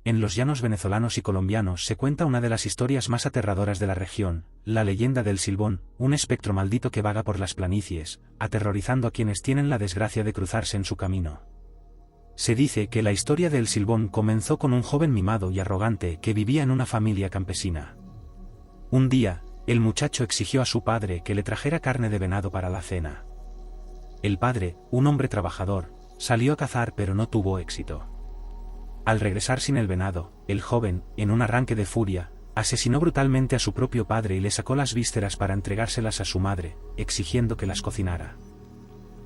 En los llanos venezolanos y colombianos se cuenta una de las historias más aterradoras de la región, la leyenda del Silbón, un espectro maldito que vaga por las planicies, aterrorizando a quienes tienen la desgracia de cruzarse en su camino. Se dice que la historia del Silbón comenzó con un joven mimado y arrogante que vivía en una familia campesina. Un día, el muchacho exigió a su padre que le trajera carne de venado para la cena. El padre, un hombre trabajador, salió a cazar pero no tuvo éxito. Al regresar sin el venado, el joven, en un arranque de furia, asesinó brutalmente a su propio padre y le sacó las vísceras para entregárselas a su madre, exigiendo que las cocinara.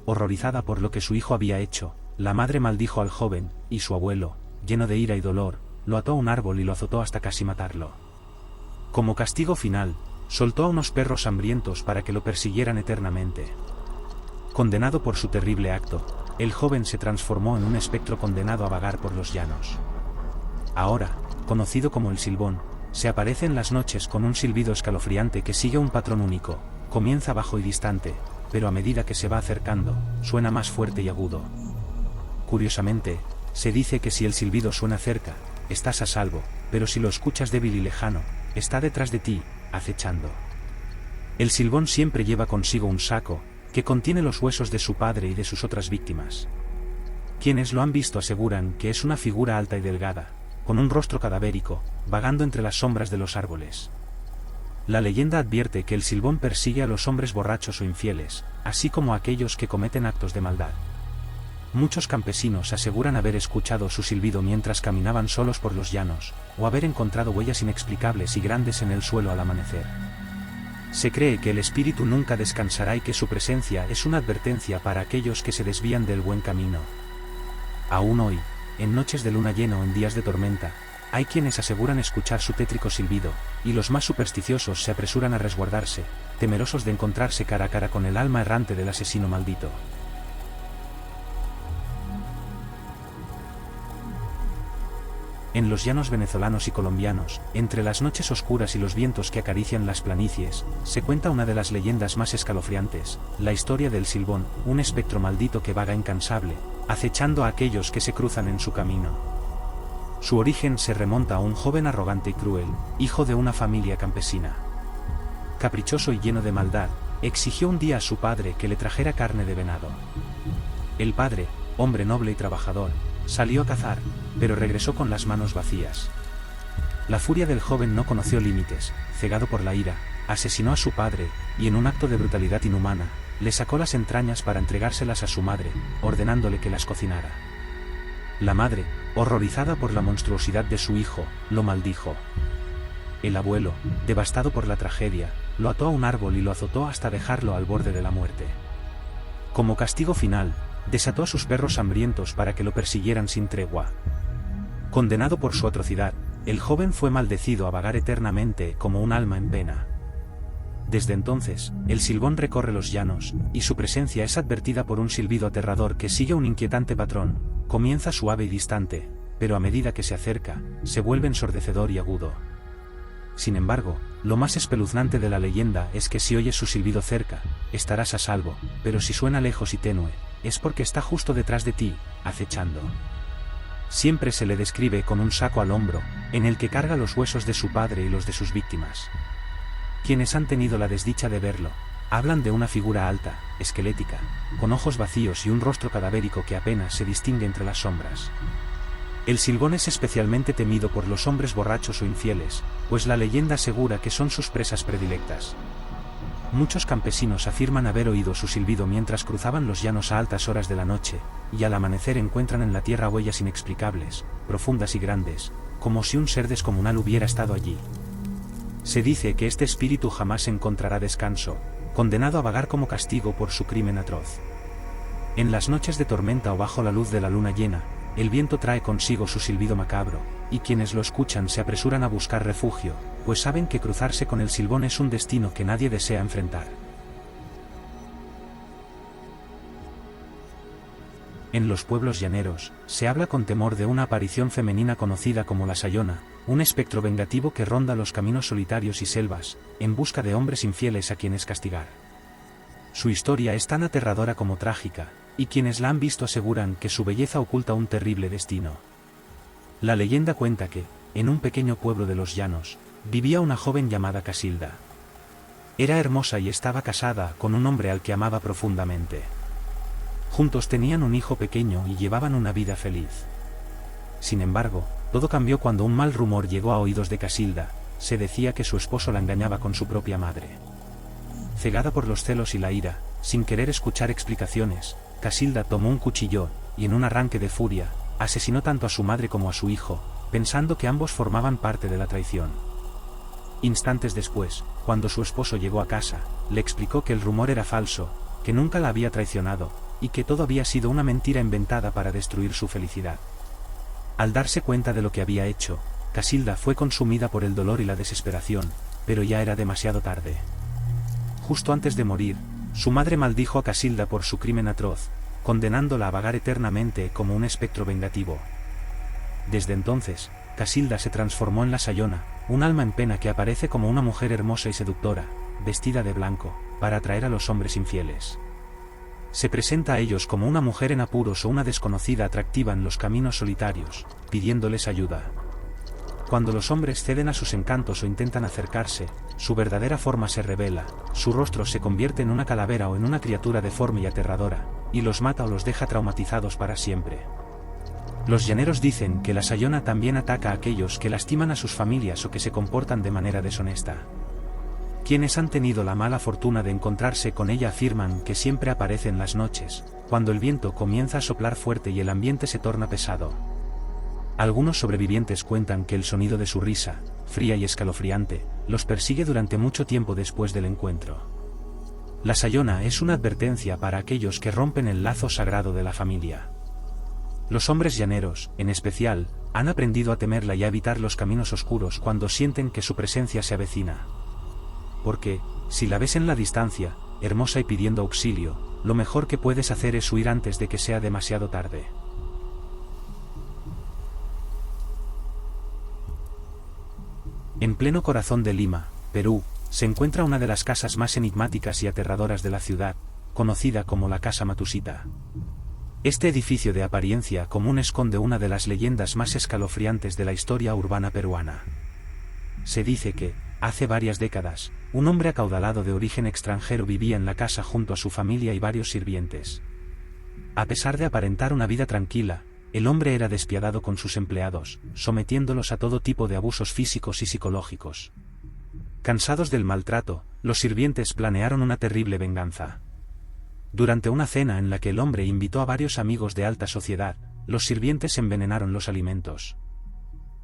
Horrorizada por lo que su hijo había hecho, la madre maldijo al joven, y su abuelo, lleno de ira y dolor, lo ató a un árbol y lo azotó hasta casi matarlo. Como castigo final, soltó a unos perros hambrientos para que lo persiguieran eternamente. Condenado por su terrible acto, el joven se transformó en un espectro condenado a vagar por los llanos. Ahora, conocido como el Silbón, se aparece en las noches con un silbido escalofriante que sigue un patrón único, comienza bajo y distante, pero a medida que se va acercando, suena más fuerte y agudo. Curiosamente, se dice que si el silbido suena cerca, estás a salvo, pero si lo escuchas débil y lejano, está detrás de ti, acechando. El Silbón siempre lleva consigo un saco, que contiene los huesos de su padre y de sus otras víctimas. Quienes lo han visto aseguran que es una figura alta y delgada, con un rostro cadavérico, vagando entre las sombras de los árboles. La leyenda advierte que el Silbón persigue a los hombres borrachos o infieles, así como a aquellos que cometen actos de maldad. Muchos campesinos aseguran haber escuchado su silbido mientras caminaban solos por los llanos, o haber encontrado huellas inexplicables y grandes en el suelo al amanecer. Se cree que el espíritu nunca descansará y que su presencia es una advertencia para aquellos que se desvían del buen camino. Aún hoy, en noches de luna llena o en días de tormenta, hay quienes aseguran escuchar su tétrico silbido, y los más supersticiosos se apresuran a resguardarse, temerosos de encontrarse cara a cara con el alma errante del asesino maldito. En los llanos venezolanos y colombianos, entre las noches oscuras y los vientos que acarician las planicies, se cuenta una de las leyendas más escalofriantes, la historia del Silbón, un espectro maldito que vaga incansable, acechando a aquellos que se cruzan en su camino. Su origen se remonta a un joven arrogante y cruel, hijo de una familia campesina. Caprichoso y lleno de maldad, exigió un día a su padre que le trajera carne de venado. El padre, hombre noble y trabajador, salió a cazar, pero regresó con las manos vacías. La furia del joven no conoció límites, cegado por la ira, asesinó a su padre, y en un acto de brutalidad inhumana, le sacó las entrañas para entregárselas a su madre, ordenándole que las cocinara. La madre, horrorizada por la monstruosidad de su hijo, lo maldijo. El abuelo, devastado por la tragedia, lo ató a un árbol y lo azotó hasta dejarlo al borde de la muerte. Como castigo final, desató a sus perros hambrientos para que lo persiguieran sin tregua. Condenado por su atrocidad, el joven fue maldecido a vagar eternamente como un alma en pena. Desde entonces, el Silbón recorre los llanos, y su presencia es advertida por un silbido aterrador que sigue un inquietante patrón, comienza suave y distante, pero a medida que se acerca, se vuelve ensordecedor y agudo. Sin embargo, lo más espeluznante de la leyenda es que si oyes su silbido cerca, estarás a salvo, pero si suena lejos y tenue, es porque está justo detrás de ti, acechando. Siempre se le describe con un saco al hombro, en el que carga los huesos de su padre y los de sus víctimas. Quienes han tenido la desdicha de verlo, hablan de una figura alta, esquelética, con ojos vacíos y un rostro cadavérico que apenas se distingue entre las sombras. El Silbón es especialmente temido por los hombres borrachos o infieles, pues la leyenda asegura que son sus presas predilectas. Muchos campesinos afirman haber oído su silbido mientras cruzaban los llanos a altas horas de la noche, y al amanecer encuentran en la tierra huellas inexplicables, profundas y grandes, como si un ser descomunal hubiera estado allí. Se dice que este espíritu jamás encontrará descanso, condenado a vagar como castigo por su crimen atroz. En las noches de tormenta o bajo la luz de la luna llena, el viento trae consigo su silbido macabro, y quienes lo escuchan se apresuran a buscar refugio, pues saben que cruzarse con el Silbón es un destino que nadie desea enfrentar. En los pueblos llaneros, se habla con temor de una aparición femenina conocida como la Sayona, un espectro vengativo que ronda los caminos solitarios y selvas, en busca de hombres infieles a quienes castigar. Su historia es tan aterradora como trágica, y quienes la han visto aseguran que su belleza oculta un terrible destino. La leyenda cuenta que, en un pequeño pueblo de los llanos, vivía una joven llamada Casilda. Era hermosa y estaba casada con un hombre al que amaba profundamente. Juntos tenían un hijo pequeño y llevaban una vida feliz. Sin embargo, todo cambió cuando un mal rumor llegó a oídos de Casilda. Se decía que su esposo la engañaba con su propia madre. Cegada por los celos y la ira, sin querer escuchar explicaciones, Casilda tomó un cuchillo, y en un arranque de furia, asesinó tanto a su madre como a su hijo, pensando que ambos formaban parte de la traición. Instantes después, cuando su esposo llegó a casa, le explicó que el rumor era falso, que nunca la había traicionado, y que todo había sido una mentira inventada para destruir su felicidad. Al darse cuenta de lo que había hecho, Casilda fue consumida por el dolor y la desesperación, pero ya era demasiado tarde. Justo antes de morir, su madre maldijo a Casilda por su crimen atroz, condenándola a vagar eternamente como un espectro vengativo. Desde entonces, Casilda se transformó en la Sayona, un alma en pena que aparece como una mujer hermosa y seductora, vestida de blanco, para atraer a los hombres infieles. Se presenta a ellos como una mujer en apuros o una desconocida atractiva en los caminos solitarios, pidiéndoles ayuda. Cuando los hombres ceden a sus encantos o intentan acercarse, su verdadera forma se revela, su rostro se convierte en una calavera o en una criatura deforme y aterradora, y los mata o los deja traumatizados para siempre. Los llaneros dicen que la Sayona también ataca a aquellos que lastiman a sus familias o que se comportan de manera deshonesta. Quienes han tenido la mala fortuna de encontrarse con ella afirman que siempre aparece en las noches, cuando el viento comienza a soplar fuerte y el ambiente se torna pesado. Algunos sobrevivientes cuentan que el sonido de su risa, fría y escalofriante, los persigue durante mucho tiempo después del encuentro. La Sayona es una advertencia para aquellos que rompen el lazo sagrado de la familia. Los hombres llaneros, en especial, han aprendido a temerla y a evitar los caminos oscuros cuando sienten que su presencia se avecina. Porque, si la ves en la distancia, hermosa y pidiendo auxilio, lo mejor que puedes hacer es huir antes de que sea demasiado tarde. En pleno corazón de Lima, Perú, se encuentra una de las casas más enigmáticas y aterradoras de la ciudad, conocida como la Casa Matusita. Este edificio de apariencia común esconde una de las leyendas más escalofriantes de la historia urbana peruana. Se dice que, hace varias décadas, un hombre acaudalado de origen extranjero vivía en la casa junto a su familia y varios sirvientes. A pesar de aparentar una vida tranquila, el hombre era despiadado con sus empleados, sometiéndolos a todo tipo de abusos físicos y psicológicos. Cansados del maltrato, los sirvientes planearon una terrible venganza. Durante una cena en la que el hombre invitó a varios amigos de alta sociedad, los sirvientes envenenaron los alimentos.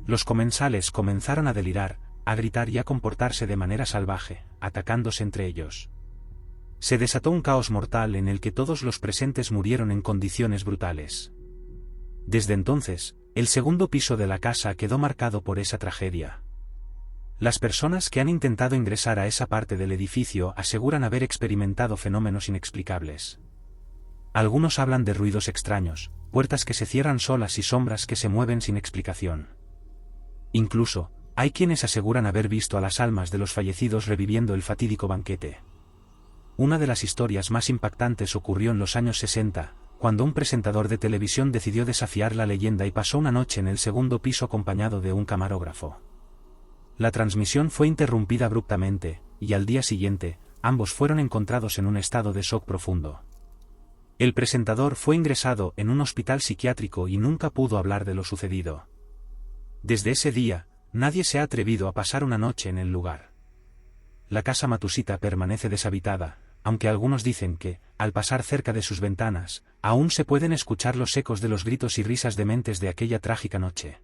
Los comensales comenzaron a delirar, a gritar y a comportarse de manera salvaje, atacándose entre ellos. Se desató un caos mortal en el que todos los presentes murieron en condiciones brutales. Desde entonces, el segundo piso de la casa quedó marcado por esa tragedia. Las personas que han intentado ingresar a esa parte del edificio aseguran haber experimentado fenómenos inexplicables. Algunos hablan de ruidos extraños, puertas que se cierran solas y sombras que se mueven sin explicación. Incluso, hay quienes aseguran haber visto a las almas de los fallecidos reviviendo el fatídico banquete. Una de las historias más impactantes ocurrió en los años 60, cuando un presentador de televisión decidió desafiar la leyenda y pasó una noche en el segundo piso acompañado de un camarógrafo. La transmisión fue interrumpida abruptamente, y al día siguiente, ambos fueron encontrados en un estado de shock profundo. El presentador fue ingresado en un hospital psiquiátrico y nunca pudo hablar de lo sucedido. Desde ese día, nadie se ha atrevido a pasar una noche en el lugar. La Casa Matusita permanece deshabitada, aunque algunos dicen que, al pasar cerca de sus ventanas, aún se pueden escuchar los ecos de los gritos y risas dementes de aquella trágica noche.